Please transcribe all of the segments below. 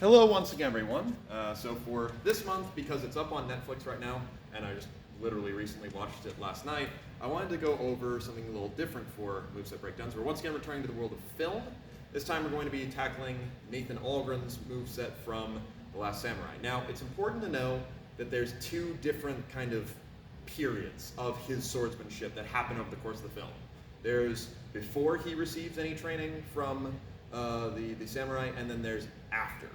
Hello once again, everyone. So for this month, because it's up on Netflix right now, and I just literally recently watched it last night, I wanted to go over something a little different for Moveset Breakdowns. We're once again returning to the world of film. This time we're going to be tackling Nathan Algren's moveset from The Last Samurai. Now, it's important to know that there's two different kind of periods of his swordsmanship that happen over the course of the film. There's before he receives any training from the samurai, and then there's after.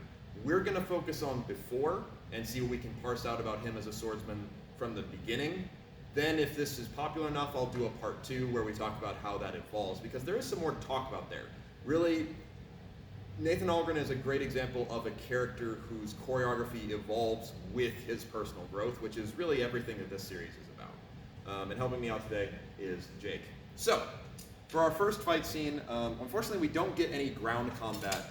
We're going to focus on before and see what we can parse out about him as a swordsman from the beginning. Then, if this is popular enough, I'll do a part 2 where we talk about how that evolves, because there is some more to talk about there. Really, Nathan Algren is a great example of a character whose choreography evolves with his personal growth, which is really everything that this series is about. And helping me out today is Jake. So, for our first fight scene, unfortunately we don't get any ground combat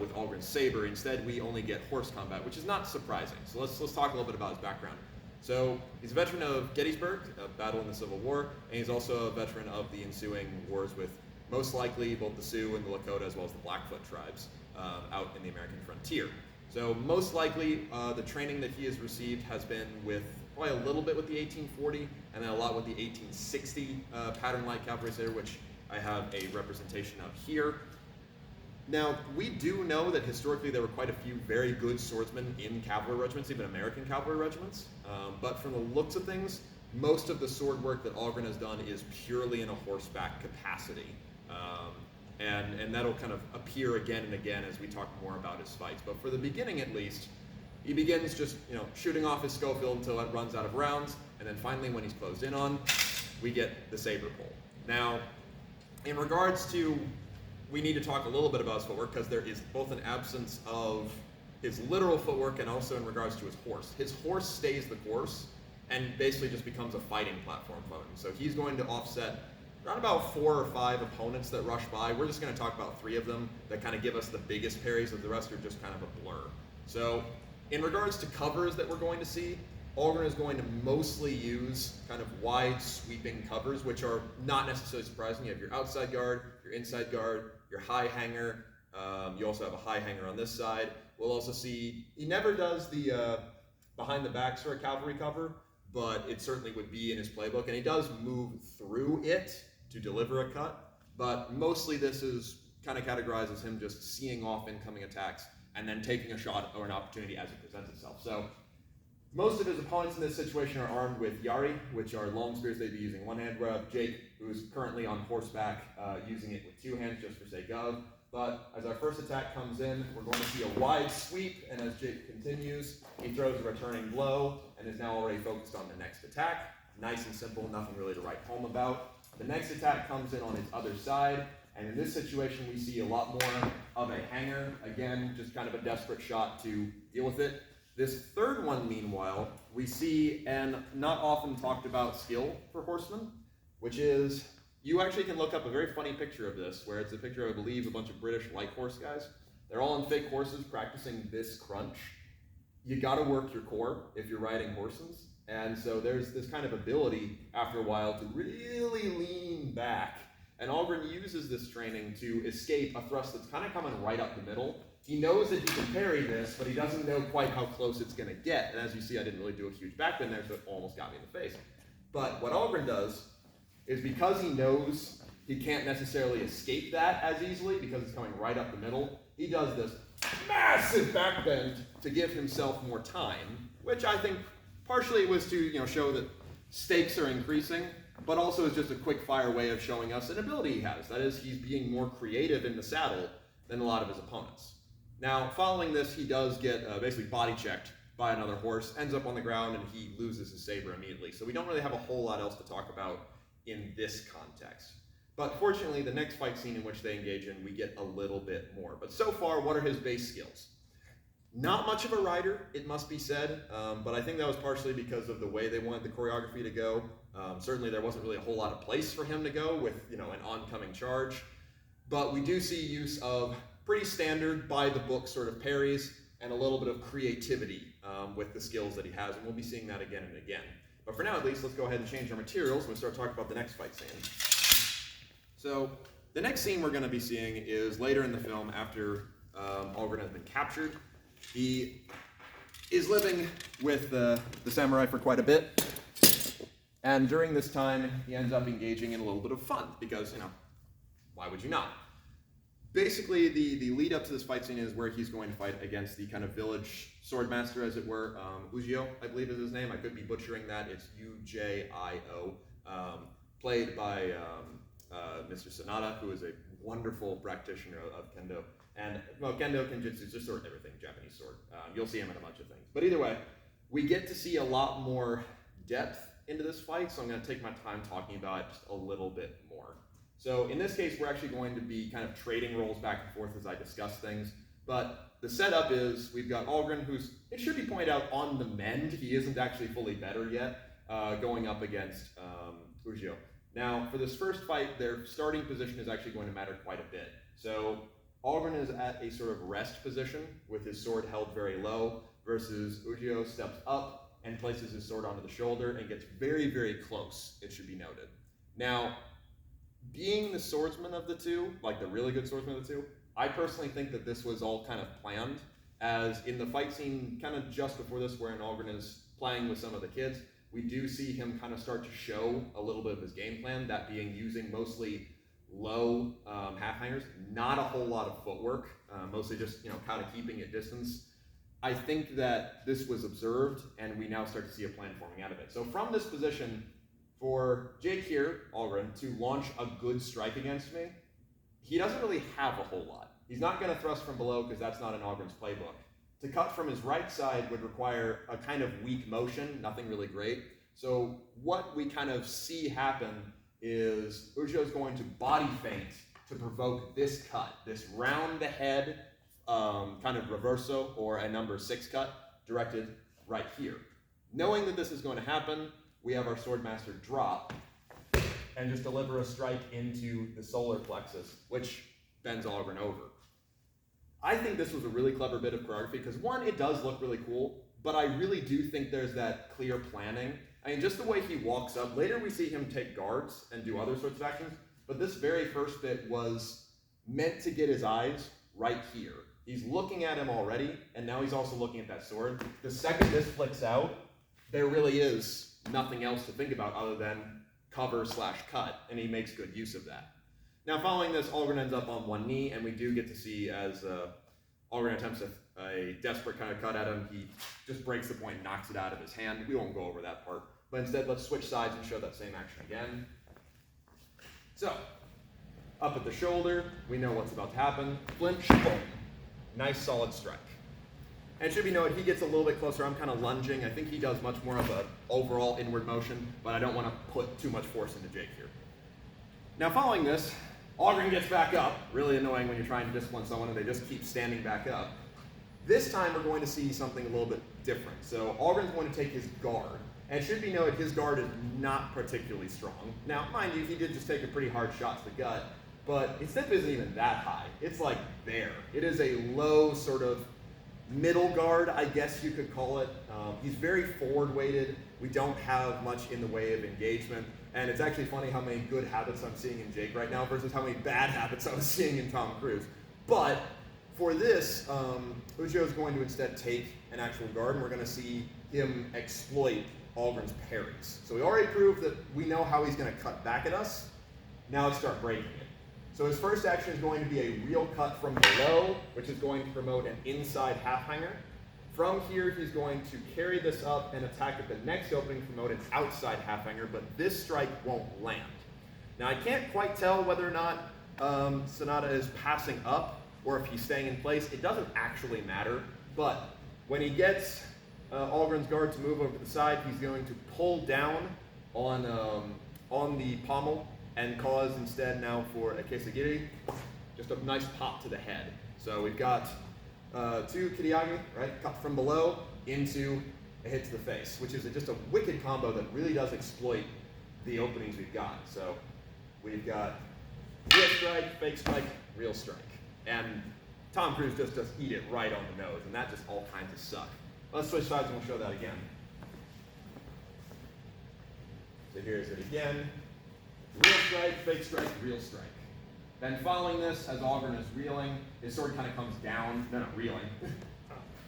with Algren's saber. Instead, we only get horse combat, which is not surprising. So let's talk a little bit about his background. So he's a veteran of Gettysburg, a battle in the Civil War, and he's also a veteran of the ensuing wars with most likely both the Sioux and the Lakota, as well as the Blackfoot tribes out in the American frontier. So most likely, the training that he has received has been with probably a little bit with the 1840, and then a lot with the 1860 pattern light cavalry saber, which I have a representation of here. Now, we do know that historically there were quite a few very good swordsmen in cavalry regiments, even American cavalry regiments. But from the looks of things, most of the sword work that Algren has done is purely in a horseback capacity. And that'll kind of appear again and again as we talk more about his fights. But for the beginning, at least, he begins just shooting off his Schofield until it runs out of rounds, and then finally, when he's closed in on, we get the saber pull. Now, in regards to, we need to talk a little bit about his footwork, because there is both an absence of his literal footwork and also in regards to his horse. His horse stays the course and basically just becomes a fighting platform for him. So he's going to offset around about 4 or 5 opponents that rush by. We're just going to talk about 3 of them that kind of give us the biggest parries, and the rest are just kind of a blur. So in regards to covers that we're going to see, Algren is going to mostly use kind of wide sweeping covers, which are not necessarily surprising. You have your outside guard, your inside guard, your high hanger. You also have a high hanger on this side. We'll also see, he never does the behind the back sort of cavalry cover, but it certainly would be in his playbook, and he does move through it to deliver a cut, but mostly this is kind of categorized as him just seeing off incoming attacks and then taking a shot or an opportunity as it presents itself. So most of his opponents in this situation are armed with yari, which are long spears they'd be using one hand, whereas Jake, who's currently on horseback, using it with 2 hands just for sake of. But as our first attack comes in, we're going to see a wide sweep, and as Jake continues, he throws a returning blow and is now already focused on the next attack. Nice and simple, nothing really to write home about. The next attack comes in on his other side, and in this situation we see a lot more of a hanger. Again, just kind of a desperate shot to deal with it. This third one, meanwhile, we see an not often talked about skill for horsemen, which is, you actually can look up a very funny picture of this, where it's a picture of, I believe, a bunch of British light horse guys. They're all on fake horses practicing this crunch. You gotta work your core if you're riding horses. And so there's this kind of ability after a while to really lean back. And Algren uses this training to escape a thrust that's kind of coming right up the middle. He knows that he can parry this, but he doesn't know quite how close it's gonna get. And as you see, I didn't really do a huge backbend there, so it almost got me in the face. But what Algren does is, because he knows he can't necessarily escape that as easily because it's coming right up the middle, he does this massive backbend to give himself more time, which I think partially was to show that stakes are increasing, but also is just a quick fire way of showing us an ability he has. That is, he's being more creative in the saddle than a lot of his opponents. Now, following this, he does get basically body checked by another horse, ends up on the ground, and he loses his saber immediately. So we don't really have a whole lot else to talk about in this context. But fortunately, the next fight scene in which they engage in, we get a little bit more. But so far, what are his base skills? Not much of a rider, it must be said, but I think that was partially because of the way they wanted the choreography to go. Certainly there wasn't really a whole lot of place for him to go with an oncoming charge. But we do see use of pretty standard by-the-book sort of parries and a little bit of creativity with the skills that he has, and we'll be seeing that again and again. But for now, at least, let's go ahead and change our materials and we start talking about the next fight scene. So the next scene we're going to be seeing is later in the film after Algren has been captured. He is living with the samurai for quite a bit, and during this time, he ends up engaging in a little bit of fun, because, why would you not? Basically, the lead up to this fight scene is where he's going to fight against the kind of village swordmaster, as it were. Ujio, I believe is his name. I could be butchering that. It's Ujio, played by Mr. Sanada, who is a wonderful practitioner of kendo. And, well, kendo, kenjutsu is just sort of everything, Japanese sword. You'll see him in a bunch of things. But either way, we get to see a lot more depth into this fight, so I'm going to take my time talking about it just a little bit more. So in this case, we're actually going to be kind of trading roles back and forth as I discuss things. But the setup is we've got Algren, who's, it should be pointed out, on the mend. He isn't actually fully better yet, going up against Ujio. Now, for this first fight, their starting position is actually going to matter quite a bit. So Algren is at a sort of rest position with his sword held very low, versus Ujio steps up and places his sword onto the shoulder and gets very, very close, it should be noted. Now, being the swordsman of the two, like the really good swordsman of the two, I personally think that this was all kind of planned, as in the fight scene kind of just before this, where Algren is playing with some of the kids, we do see him kind of start to show a little bit of his game plan, that being using mostly low half hangers, not a whole lot of footwork, mostly just kind of keeping at distance. I think that this was observed, and we now start to see a plan forming out of it. So from this position, for Jake here, Algren, to launch a good strike against me, he doesn't really have a whole lot. He's not going to thrust from below, because that's not in Algren's playbook. To cut from his right side would require a kind of weak motion, nothing really great. So what we kind of see happen is Ujio's going to body feint to provoke this cut, this round the head kind of reverso, or a number 6 cut directed right here. Knowing that this is going to happen, we have our Swordmaster drop and just deliver a strike into the solar plexus, which bends Algren over. I think this was a really clever bit of choreography, because one, it does look really cool, but I really do think there's that clear planning. I mean, just the way he walks up, later we see him take guards and do other sorts of actions, but this very first bit was meant to get his eyes right here. He's looking at him already, and now he's also looking at that sword. The second this flicks out, there really is nothing else to think about other than cover/cut, and he makes good use of that. Now, following this, Algren ends up on one knee, and we do get to see as Algren attempts a desperate kind of cut at him, he just breaks the point and knocks it out of his hand. We won't go over that part, but instead let's switch sides and show that same action again. So, up at the shoulder, we know what's about to happen. Flinch, boom. Nice solid strike. And it should be noted, he gets a little bit closer. I'm kind of lunging. I think he does much more of an overall inward motion, but I don't want to put too much force into Jake here. Now, following this, Algren gets back up. Really annoying when you're trying to discipline someone and they just keep standing back up. This time, we're going to see something a little bit different. So Algren's going to take his guard. And it should be noted, his guard is not particularly strong. Now, mind you, he did just take a pretty hard shot to the gut, but his tip isn't even that high. It's like there. It is a low sort of middle guard, I guess you could call it. He's very forward-weighted. We don't have much in the way of engagement. And it's actually funny how many good habits I'm seeing in Jake right now versus how many bad habits I was seeing in Tom Cruise. But for this, Ujio is going to instead take an actual guard, and we're going to see him exploit Algren's parries. So we already proved that we know how he's going to cut back at us. Now let's start breaking it. So his first action is going to be a real cut from below, which is going to promote an inside half hanger. From here, he's going to carry this up and attack at the next opening, promote an outside half hanger, but this strike won't land. Now, I can't quite tell whether or not Sanada is passing up or if he's staying in place. It doesn't actually matter, but when he gets Algren's guard to move over to the side, he's going to pull down on the pommel and cause instead now for a kesagiri, just a nice pop to the head. So we've got two kiriagi, right, cut from below into a hit to the face, which is just a wicked combo that really does exploit the openings we've got. So we've got real strike, fake strike, real strike. And Tom Cruise just does eat it right on the nose, and that just all kinds of suck. Let's switch sides and we'll show that again. So here's it again. Real strike, fake strike, real strike. Then following this, as Algren is reeling, his sword kind of comes down. No, not reeling.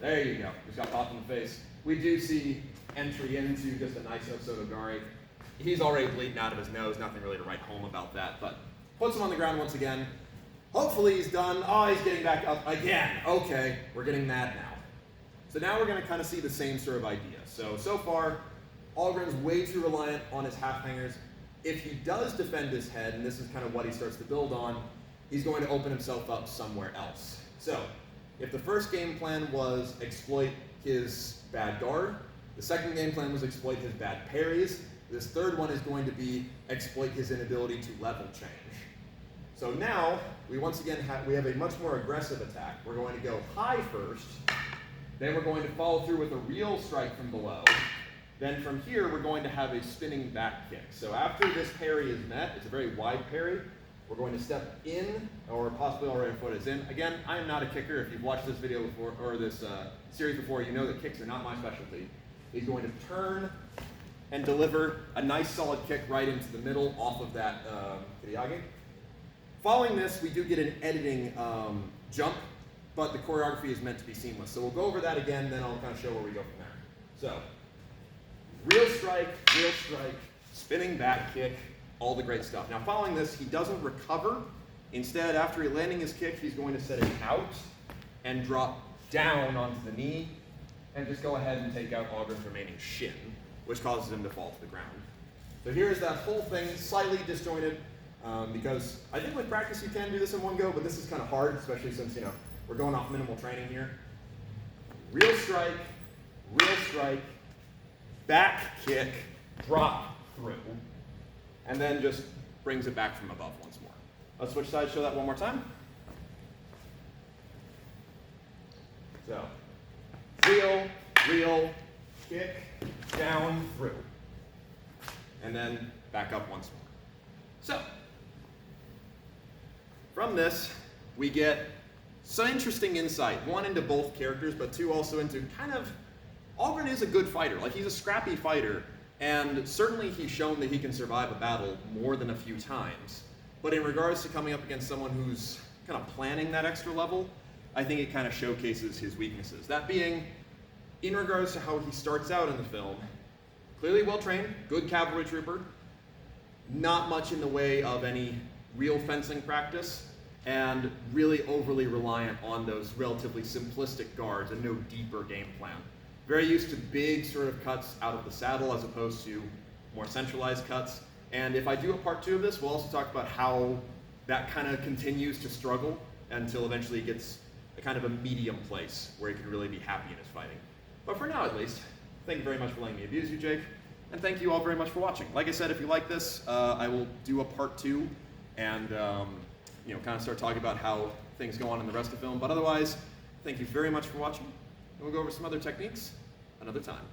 There you go. Just got popped in the face. We do see entry into just a nice Osotogari. He's already bleeding out of his nose. Nothing really to write home about that, but puts him on the ground once again. Hopefully he's done. Oh, he's getting back up again. Okay, we're getting mad now. So now we're going to kind of see the same sort of idea. So far, Algren's way too reliant on his half hangers. If he does defend his head, and this is kind of what he starts to build on, he's going to open himself up somewhere else. So if the first game plan was exploit his bad guard, the second game plan was exploit his bad parries, this third one is going to be exploit his inability to level change. So now, we once again have a much more aggressive attack. We're going to go high first, then we're going to follow through with a real strike from below. Then from here, we're going to have a spinning back kick. So after this parry is met, it's a very wide parry, we're going to step in, or possibly already a foot is in. Again, I am not a kicker. If you've watched this video before, or this series before, you know that kicks are not my specialty. He's going to turn and deliver a nice solid kick right into the middle off of that Kiriage. Following this, we do get an editing jump, but the choreography is meant to be seamless. So we'll go over that again, then I'll kind of show where we go from there. So, real strike, spinning back kick, all the great stuff. Now following this, he doesn't recover. Instead, after landing his kick, he's going to set it out and drop down onto the knee and just go ahead and take out Algren's remaining shin, which causes him to fall to the ground. So here's that whole thing, slightly disjointed, because I think with practice you can do this in one go, but this is kind of hard, especially since, we're going off minimal training here. Real strike, back kick, drop through, and then just brings it back from above once more. Let's switch sides, show that one more time. So, real, kick, down, through, and then back up once more. So, from this, we get some interesting insight, one into both characters, but two also into kind of, Algren is a good fighter, like he's a scrappy fighter, and certainly he's shown that he can survive a battle more than a few times. But in regards to coming up against someone who's kind of planning that extra level, I think it kind of showcases his weaknesses. That being, in regards to how he starts out in the film, clearly well-trained, good cavalry trooper, not much in the way of any real fencing practice, and really overly reliant on those relatively simplistic guards and no deeper game plan. Very used to big sort of cuts out of the saddle as opposed to more centralized cuts. And if I do a part 2 of this, we'll also talk about how that kind of continues to struggle until eventually it gets a kind of a medium place where he can really be happy in his fighting. But for now at least, thank you very much for letting me abuse you, Jake. And thank you all very much for watching. Like I said, if you like this, I will do a part 2 and kind of start talking about how things go on in the rest of the film. But otherwise, thank you very much for watching. And we'll go over some other techniques another time.